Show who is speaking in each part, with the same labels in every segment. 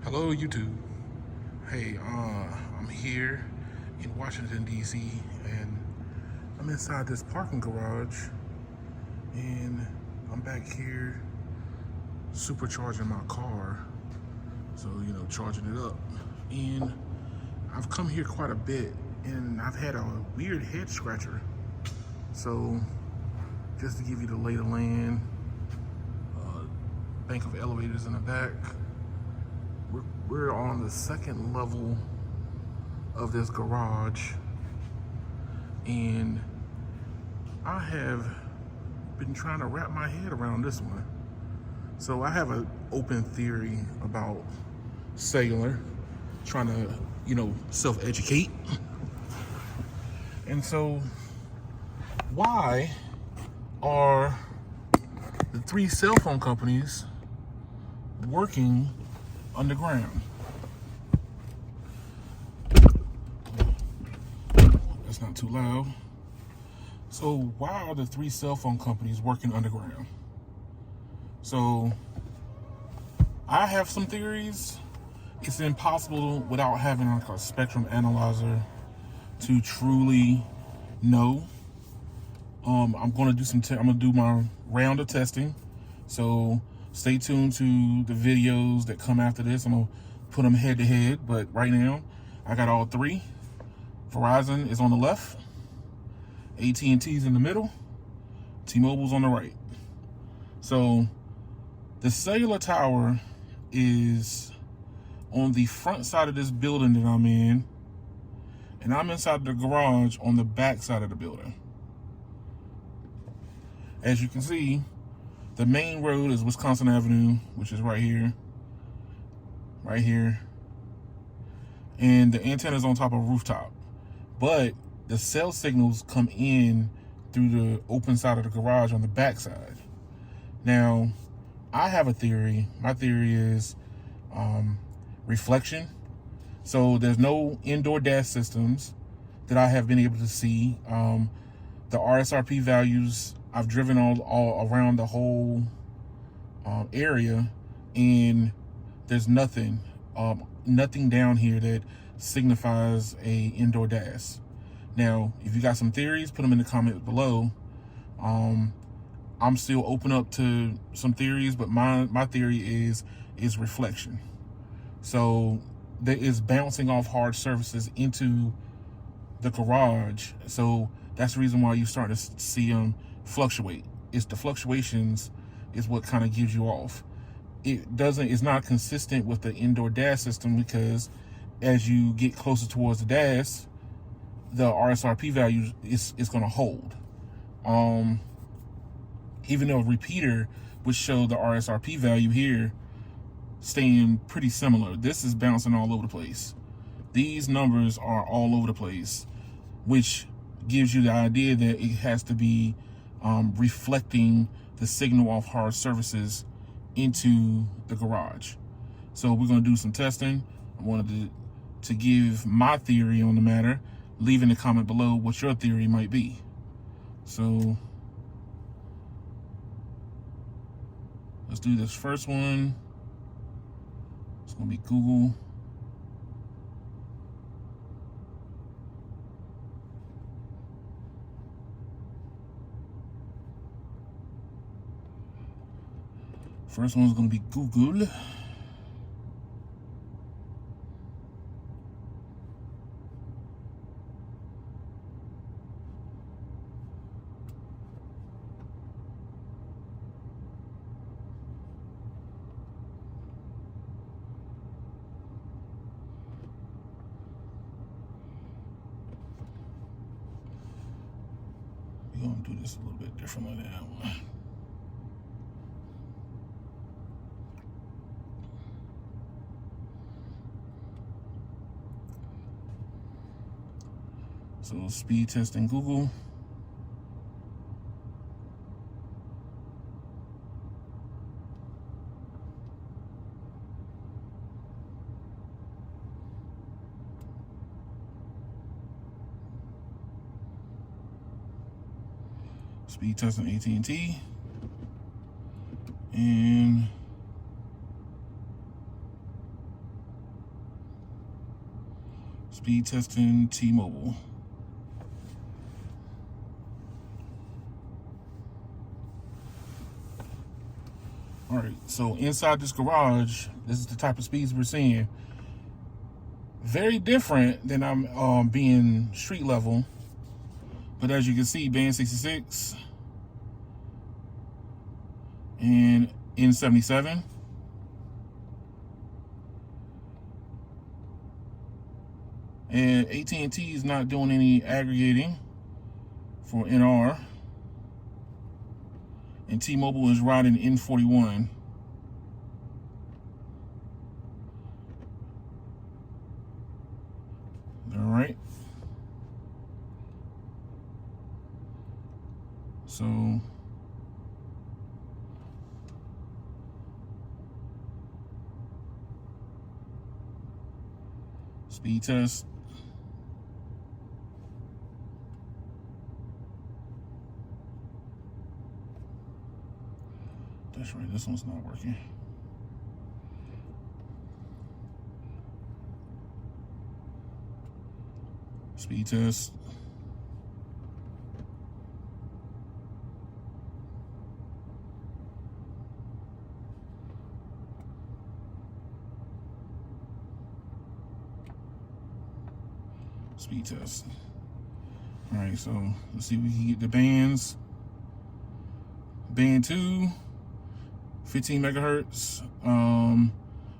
Speaker 1: Hello, YouTube. Hey, I'm here in Washington, D.C., and I'm inside this parking garage, and I'm back here supercharging my car. So, charging it up. And I've come here quite a bit, and I've had a weird head scratcher. So, just to give you the lay of the land, bank of elevators in the back. We're on the second level of this garage, and I have been trying to wrap my head around this one. So I have an open theory about cellular, trying to, self-educate. And so why are the three cell phone companies working underground? That's not too loud. So why are the three cell phone companies working underground? So I have some theories. It's impossible without having like a spectrum analyzer to truly know. I'm gonna do I'm gonna do my round of testing. So stay tuned to the videos that come after this. I'm gonna put them head to head, but right now I got all three. Verizon is on the left, AT&T's in the middle, T-Mobile's on the right. So the cellular tower is on the front side of this building that I'm in, and I'm inside the garage on the back side of the building. As you can see, the main road is Wisconsin Avenue, which is right here, and the antenna is on top of a rooftop. But the cell signals come in through the open side of the garage on the back side. Now, I have a theory. My theory is reflection. So there's no indoor DAS systems that I have been able to see. The RSRP values, I've driven all around the whole area, and there's nothing down here that signifies a indoor DAS. Now, if you got some theories, put them in the comments below. I'm still open up to some theories, but my theory is reflection. So there is bouncing off hard surfaces into the garage. So that's the reason why you're starting to see them fluctuate. It's the fluctuations is what kind of gives you off. It's not consistent with the indoor DAS system, because as you get closer towards the DAS, the RSRP value is going to hold. Even though a repeater would show the RSRP value here staying pretty similar, this is bouncing all over the place. These numbers are all over the place, which gives you the idea that it has to be reflecting the signal off hard surfaces into the garage. So we're going to do some testing. I wanted to give my theory on the matter. Leave in the comment below what your theory might be. So let's do this first one. It's going to be Google. First one's going to be Google. We're going to do this a little bit differently than that one. So speed testing Google. Speed testing AT&T. And Speed testing T-Mobile. All right, so inside this garage, this is the type of speeds we're seeing. Very different than I'm being street level. But as you can see, band 66 and N77. And AT&T is not doing any aggregating for NR. And T-Mobile is riding N41. All right. So speed test. That's right, this one's not working. Speed test. Speed test. All right, so let's see if we can get the bands. Band 2, 15 megahertz, at an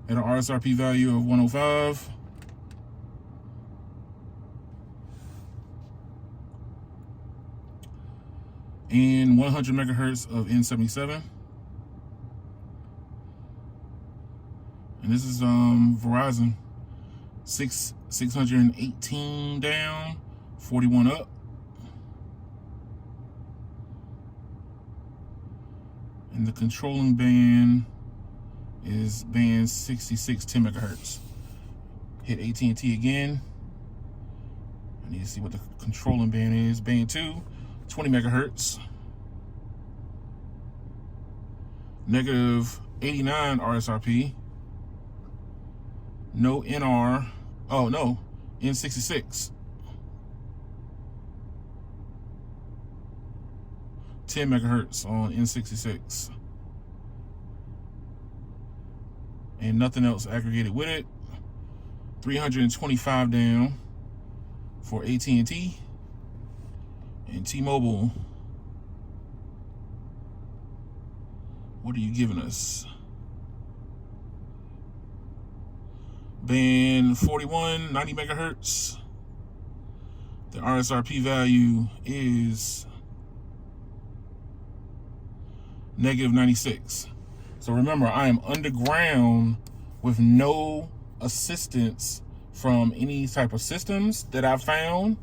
Speaker 1: RSRP value of 105. And 100 megahertz of N77. And this is Verizon. 618 down, 41 up. And the controlling band is band 66, 10 megahertz. Hit AT&T again. I need to see what the controlling band is. Band 2, 20 megahertz. Negative 89 RSRP. No NR. Oh, no. N66. 10 megahertz on N66. And nothing else aggregated with it. 325 down for AT&T and T-Mobile. What are you giving us? Band 41, 90 megahertz. The RSRP value is negative 96. So remember, I am underground with no assistance from any type of systems that I've found.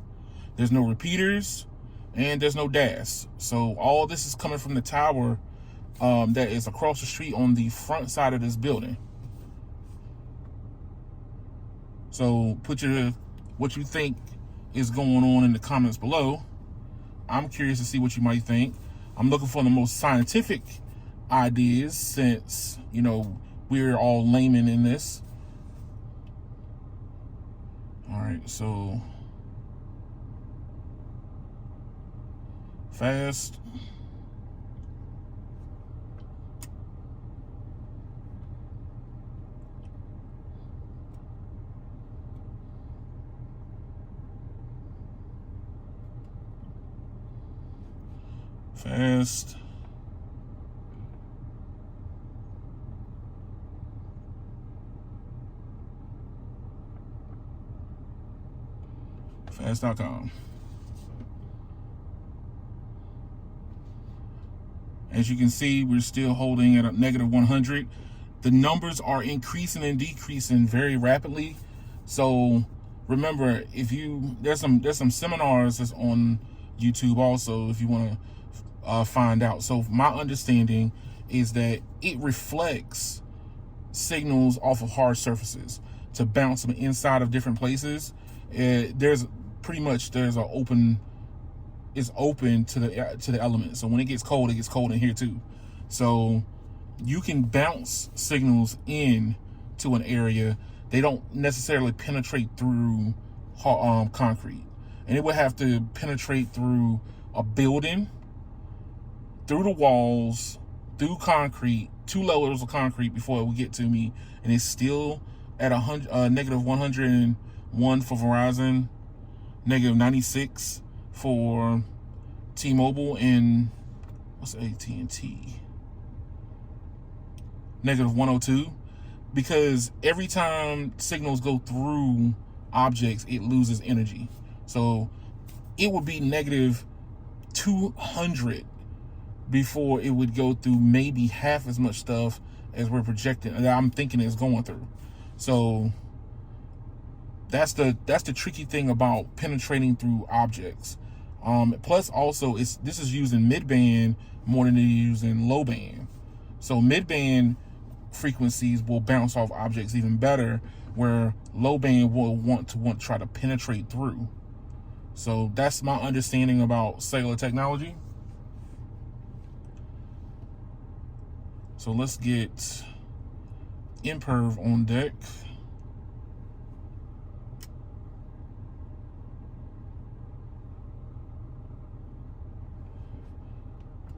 Speaker 1: There's no repeaters and there's no DAS. So all this is coming from the tower that is across the street on the front side of this building. So put what you think is going on in the comments below. I'm curious to see what you might think. I'm looking for the most scientific ideas since, you know, we're all laymen in this. All right, so fast. Fast. Fast.com. As you can see, we're still holding at a negative 100. The numbers are increasing and decreasing very rapidly. So remember, if there's some seminars that's on YouTube also if you want to find out. So my understanding is that it reflects signals off of hard surfaces to bounce them inside of different places. It's open to the elements. So when it gets cold in here too. So you can bounce signals in to an area. They don't necessarily penetrate through concrete, and it would have to penetrate through a building, through the walls, through concrete, 2 layers of concrete before it would get to me, and it's still at negative 101 for Verizon, negative 96 for T-Mobile, and what's AT&T? Negative 102, because every time signals go through objects, it loses energy. So it would be negative 200 before it would go through maybe half as much stuff as we're projecting, that I'm thinking is going through. So that's the tricky thing about penetrating through objects. Plus also, this is using mid-band more than it is using low band. So mid-band frequencies will bounce off objects even better, where low band will want to try to penetrate through. So that's my understanding about cellular technology. So let's get Imperv on deck.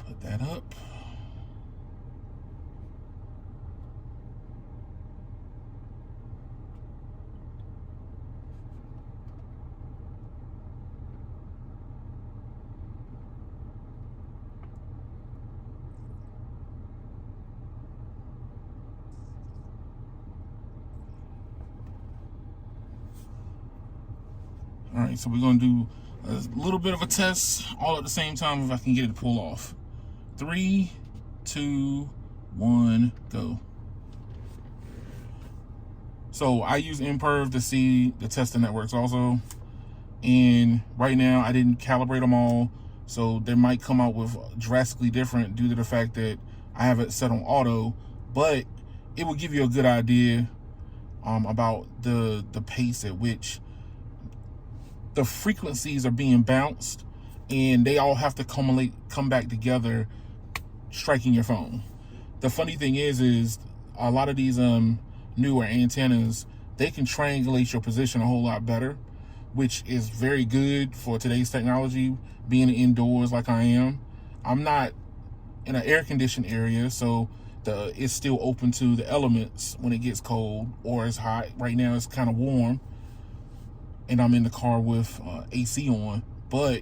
Speaker 1: Put that up. All right, so we're gonna do a little bit of a test all at the same time if I can get it to pull off. 3, 2, 1, go. So I use Imperv to see the test the networks also, and right now I didn't calibrate them all, so they might come out with drastically different due to the fact that I have it set on auto, but it will give you a good idea about the pace at which the frequencies are being bounced, and they all have to come back together, striking your phone. The funny thing is a lot of these newer antennas, they can triangulate your position a whole lot better, which is very good for today's technology, being indoors like I am. I'm not in an air-conditioned area, so it's still open to the elements when it gets cold or it's hot. Right now it's kind of warm, and I'm in the car with AC on, but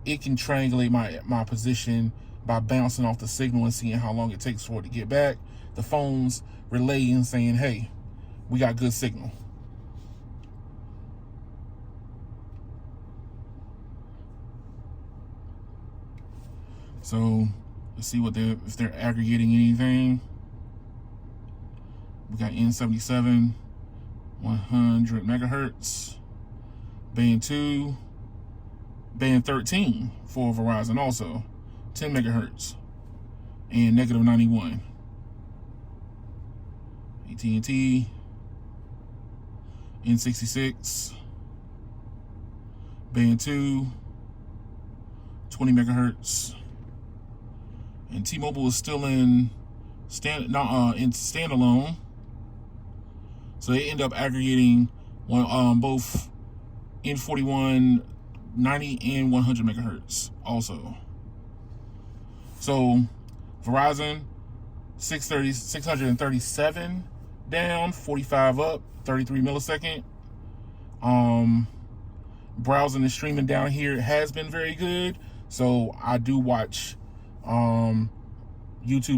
Speaker 1: it can triangulate my position by bouncing off the signal and seeing how long it takes for it to get back. The phone's relaying saying, hey, we got good signal. So let's see if they're aggregating anything. We got N77, 100 megahertz. Band 2, band 13 for Verizon also, 10 megahertz, and negative 91. AT&T, N66, band 2, 20 megahertz, and T-Mobile is still in standalone, so they end up aggregating both N41, 90 and 100 megahertz also. So Verizon 637 down, 45 up, 33 millisecond. Browsing and streaming down here has been very good. So I do watch YouTube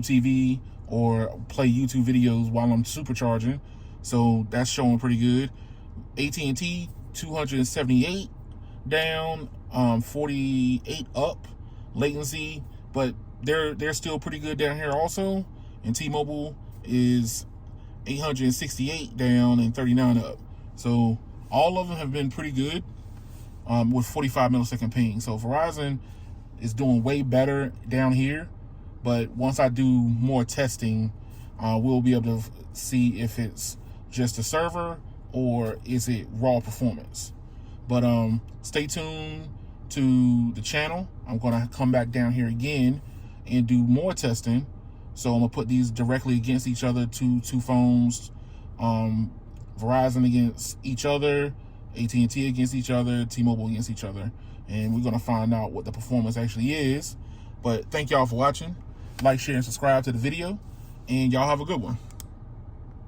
Speaker 1: TV or play YouTube videos while I'm supercharging. So that's showing pretty good. AT&T 278 down, 48 up latency, but they're still pretty good down here also. And T-Mobile is 868 down and 39 up. So all of them have been pretty good with 45 millisecond ping. So Verizon is doing way better down here, but once I do more testing, we'll be able to see if it's just a server or is it raw performance. But stay tuned to the channel. I'm gonna come back down here again and do more testing. So I'm gonna put these directly against each other, two phones, Verizon against each other, AT&T against each other, T-Mobile against each other, and we're gonna find out what the performance actually is. But thank y'all for watching. Like, share, and subscribe to the video, and y'all have a good one.